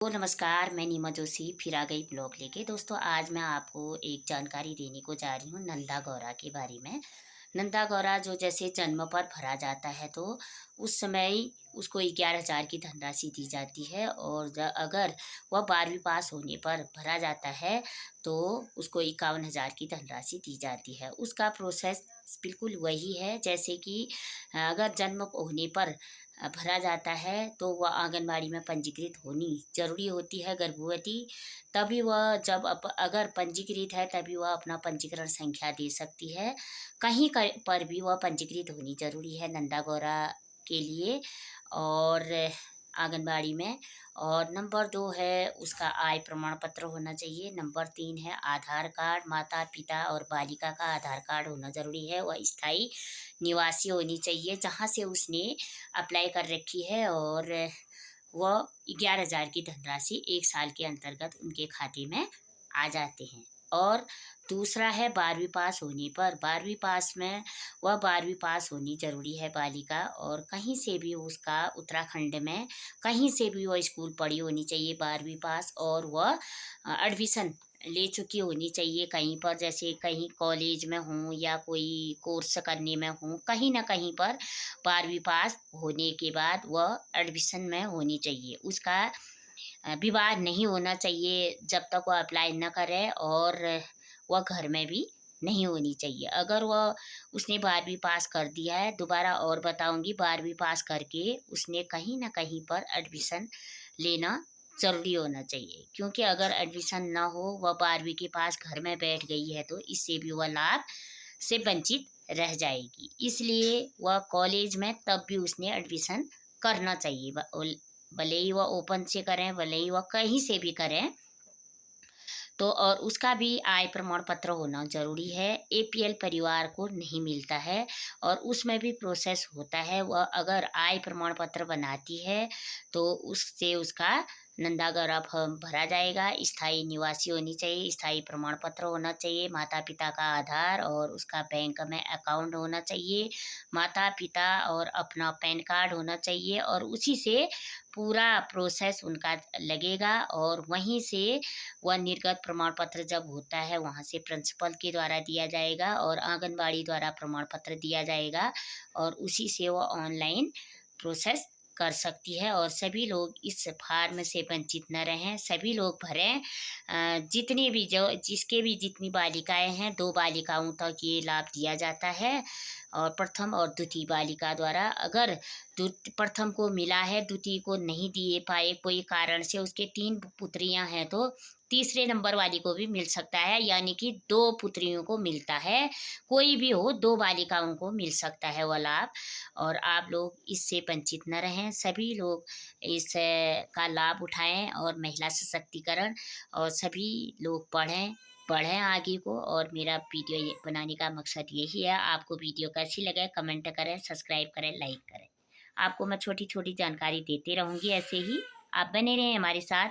तो नमस्कार, मैं नीमा जोशी फिर आ गई ब्लॉग लेके। दोस्तों, आज मैं आपको एक जानकारी देने को जा रही हूँ नंदा गौरा के बारे में। नंदा गौरा जो जैसे जन्म पर भरा जाता है तो उस समय उसको 11,000 की धनराशि दी जाती है, और अगर वह 12वीं पास होने पर भरा जाता है तो उसको 51,000 की धनराशि दी जाती है। उसका प्रोसेस बिल्कुल वही है जैसे कि अगर जन्म होने पर भरा जाता है तो वह आंगनबाड़ी में पंजीकृत होनी ज़रूरी होती है, गर्भवती। तभी वह जब अगर पंजीकृत है तभी वह अपना पंजीकरण संख्या दे सकती है। कहीं पर भी वह पंजीकृत होनी ज़रूरी है नंदा गौरा के लिए, और आंगनबाड़ी में। और नंबर 2 है उसका आय प्रमाण पत्र होना चाहिए। नंबर 3 है आधार कार्ड, माता पिता और बालिका का आधार कार्ड होना ज़रूरी है। वह स्थायी निवासी होनी चाहिए जहाँ से उसने अप्लाई कर रखी है, और वह 11,000 की धनराशि 1 साल के अंतर्गत उनके खाते में आ जाते हैं। और दूसरा है 12वीं पास होने पर, 12वीं पास में वह 12वीं पास होनी ज़रूरी है बालिका, और कहीं से भी उसका उत्तराखंड में कहीं से भी वह स्कूल पढ़ी होनी चाहिए 12वीं पास, और वह एडमिशन ले चुकी होनी चाहिए कहीं पर, जैसे कहीं कॉलेज में हूँ या कोई कोर्स करने में हूँ, कहीं ना कहीं पर 12वीं पास होने के बाद वह एडमिशन में होनी चाहिए। उसका विवाह नहीं होना चाहिए जब तक वह अप्लाई न करे, और वह घर में भी नहीं होनी चाहिए। अगर वह उसने 12वीं पास कर दिया है, दोबारा और बताऊंगी, 12वीं पास करके उसने कहीं ना कहीं पर एडमिशन लेना ज़रूरी होना चाहिए, क्योंकि अगर एडमिशन ना हो, वह 12वीं के पास घर में बैठ गई है तो इससे भी वह लाभ से वंचित रह जाएगी। इसलिए वह कॉलेज में तब भी उसने एडमिशन करना चाहिए, भले ही वह ओपन से करें, भले ही वह कहीं से भी करें। तो और उसका भी आय प्रमाण पत्र होना ज़रूरी है। एपीएल परिवार को नहीं मिलता है, और उसमें भी प्रोसेस होता है। वह अगर आय प्रमाण पत्र बनाती है तो उससे उसका नंदा गौरा फॉर्म भरा जाएगा। स्थायी निवासी होनी चाहिए, स्थायी प्रमाण पत्र होना चाहिए, माता पिता का आधार और उसका बैंक में अकाउंट होना चाहिए, माता पिता और अपना पैन कार्ड होना चाहिए, और उसी से पूरा प्रोसेस उनका लगेगा। और वहीं से वह निर्गत प्रमाण पत्र जब होता है वहाँ से प्रिंसिपल के द्वारा दिया जाएगा, और आंगनबाड़ी द्वारा प्रमाण पत्र दिया जाएगा, और उसी से वह ऑनलाइन प्रोसेस कर सकती है। और सभी लोग इस फार्म से वंचित न रहें, सभी लोग भरें। जितनी भी जो जिसके भी जितनी बालिकाएं हैं, 2 बालिकाओं तक ये लाभ दिया जाता है, और प्रथम और द्वितीय बालिका द्वारा। अगर प्रथम को मिला है, द्वितीय को नहीं दिए पाए कोई कारण से, उसके 3 पुत्रियां हैं तो तीसरे नंबर वाली को भी मिल सकता है, यानी कि 2 पुत्रियों को मिलता है। कोई भी हो, 2 बालिकाओं को मिल सकता है वह लाभ। और आप लोग इससे वंचित न रहें, सभी लोग इस का लाभ उठाएं, और महिला सशक्तिकरण, और सभी लोग पढ़ें आगे को। और मेरा वीडियो ये बनाने का मकसद यही है। आपको वीडियो कैसी लगे कमेंट करें, सब्सक्राइब करें, लाइक करें। आपको मैं छोटी छोटी जानकारी देती रहूँगी ऐसे ही। आप बने रहें हमारे साथ।